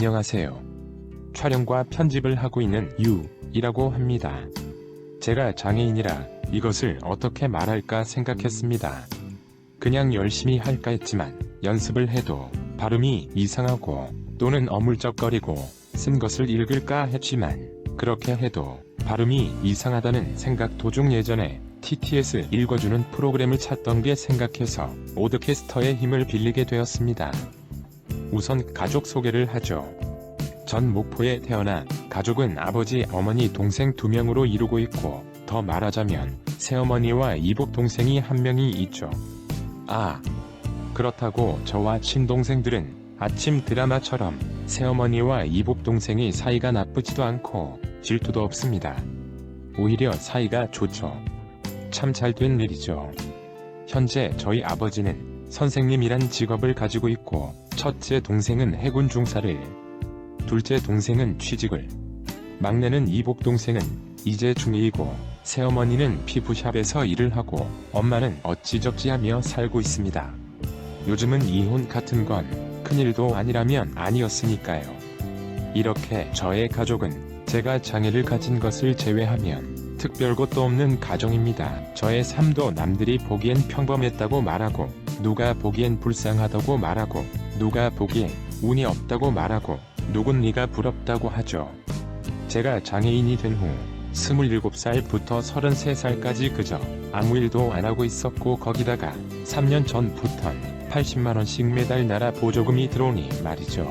안녕하세요. 촬영과 편집을 하고 있는 유이라고 합니다. 제가 장애인이라 이것을 어떻게 말할까 생각했습니다. 그냥 열심히 할까 했지만 연습을 해도 발음이 이상하고 또는 어물쩍거리고 쓴 것을 읽을까 했지만 그렇게 해도 발음이 이상하다는 생각 도중 예전에 TTS 읽어주는 프로그램을 찾던 게 생각해서 오드캐스터의 힘을 빌리게 되었습니다. 우선 가족 소개를 하죠. 전 목포에 태어나 가족은 아버지, 어머니, 동생 2명으로 이루고 있고 더 말하자면 새어머니와 이복 동생이 1명이 있죠. 그렇다고 저와 친동생들은 아침 드라마처럼 새어머니와 이복 동생이 사이가 나쁘지도 않고 질투도 없습니다. 오히려 사이가 좋죠. 참 잘된 일이죠. 현재 저희 아버지는 선생님이란 직업을 가지고 있고 첫째 동생은 해군 중사를, 둘째 동생은 취직을, 막내는 이복 동생은 이제 중2이고 새어머니는 피부샵에서 일을 하고 엄마는 어찌저찌하며 살고 있습니다. 요즘은 이혼 같은 건 큰일도 아니라면 아니었으니까요. 이렇게 저의 가족은 제가 장애를 가진 것을 제외하면 특별 것도 없는 가정입니다. 저의 삶도 남들이 보기엔 평범했다고 말하고 누가 보기엔 불쌍하다고 말하고 누가 보기엔 운이 없다고 말하고 누군 네가 부럽다고 하죠. 제가 장애인이 된 후 27살부터 33살까지 그저 아무 일도 안 하고 있었고 거기다가 3년 전부턴 80만원씩 매달 나라 보조금이 들어오니 말이죠.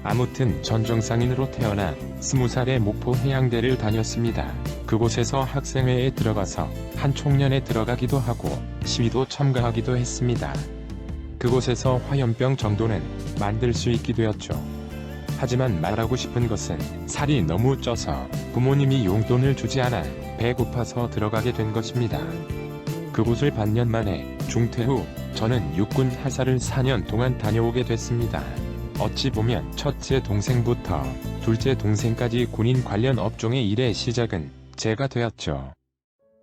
아무튼 전 정상인으로 태어나 20살에 목포 해양대를 다녔습니다. 그곳에서 학생회에 들어가서 한 총련에 들어가기도 하고 시위도 참가하기도 했습니다. 그곳에서 화염병 정도는 만들 수 있게 되었죠. 하지만 말하고 싶은 것은 살이 너무 쪄서 부모님이 용돈을 주지 않아 배고파서 들어가게 된 것입니다. 그곳을 반년 만에 중퇴 후 저는 육군 하사를 4년 동안 다녀오게 됐습니다. 어찌 보면 첫째 동생부터 둘째 동생까지 군인 관련 업종의 일의 시작은 제가 되었죠.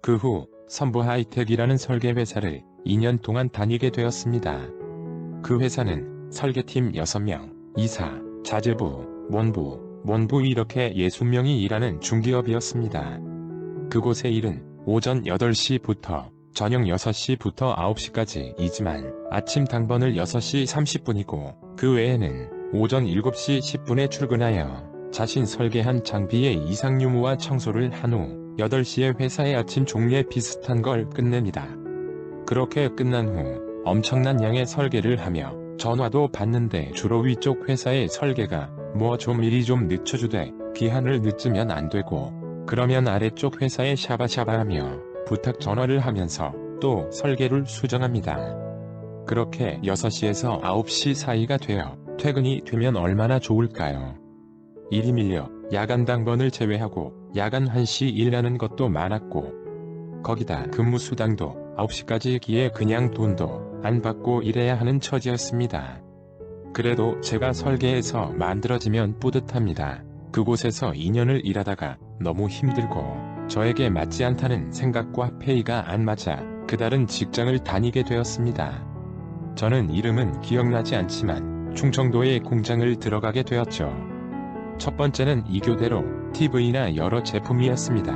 그 후 선부하이텍이라는 설계회사를 2년 동안 다니게 되었습니다. 그 회사는 설계팀 6명, 이사, 자재부, 원부 이렇게 60명이 일하는 중기업이었습니다. 그곳의 일은 오전 8시부터 저녁 6시부터 9시까지이지만 아침 당번을 6시 30분이고 그 외에는 오전 7시 10분에 출근하여 자신 설계한 장비의 이상 유무와 청소를 한 후 8시에 회사의 아침 종례 비슷한 걸 끝냅니다. 그렇게 끝난 후 엄청난 양의 설계를 하며 전화도 받는데 주로 위쪽 회사의 설계가 뭐 좀 일이 좀 늦춰주되 기한을 늦으면 안 되고 그러면 아래쪽 회사에 샤바샤바하며 부탁 전화를 하면서 또 설계를 수정합니다. 그렇게 6시에서 9시 사이가 되어 퇴근이 되면 얼마나 좋을까요? 일이 밀려 야간 당번을 제외하고 야간 1시 일하는 것도 많았고 거기다 근무 수당도 9시까지기에 그냥 돈도 안 받고 일해야 하는 처지였습니다. 그래도 제가 설계해서 만들어지면 뿌듯합니다. 그곳에서 2년을 일하다가 너무 힘들고 저에게 맞지 않다는 생각과 페이가 안 맞아 그다른 직장을 다니게 되었습니다. 저는 이름은 기억나지 않지만 충청도의 공장을 들어가게 되었죠. 첫 번째는 이교대로 TV나 여러 제품이었습니다.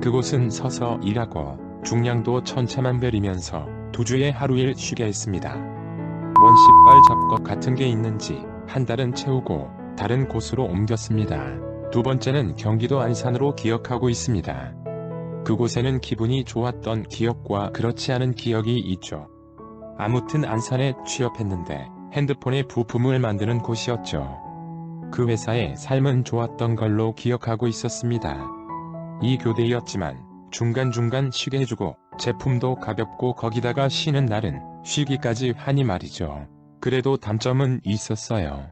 그곳은 서서 일하고 중량도 천차만별이면서 2주에 하루일 쉬게 했습니다. 뭔 씨발 잡것 같은 게 있는지 한 달은 채우고 다른 곳으로 옮겼습니다. 두 번째는 경기도 안산으로 기억하고 있습니다. 그곳에는 기분이 좋았던 기억과 그렇지 않은 기억이 있죠. 아무튼 안산에 취업했는데 핸드폰의 부품을 만드는 곳이었죠. 그 회사의 삶은 좋았던 걸로 기억하고 있었습니다. 이 교대였지만 중간중간 쉬게 해주고 제품도 가볍고 거기다가 쉬는 날은 쉬기까지 하니 말이죠. 그래도 단점은 있었어요.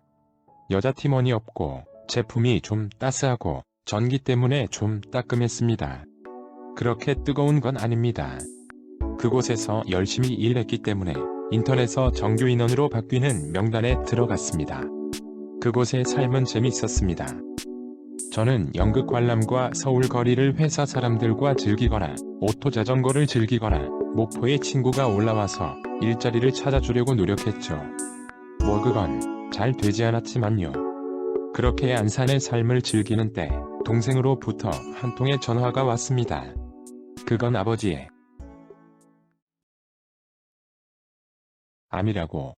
여자 팀원이 없고 제품이 좀 따스하고 전기 때문에 좀 따끔했습니다. 그렇게 뜨거운 건 아닙니다. 그곳에서 열심히 일했기 때문에 인턴에서 정규 인원으로 바뀌는 명단에 들어갔습니다. 그곳의 삶은 재밌었습니다. 저는 연극 관람과 서울 거리를 회사 사람들과 즐기거나 오토자전거를 즐기거나 목포에 친구가 올라와서 일자리를 찾아주려고 노력했죠. 뭐 그건 잘 되지 않았지만요. 그렇게 안산의 삶을 즐기는 때 동생으로부터 한 통의 전화가 왔습니다. 그건 아버지의 암이라고.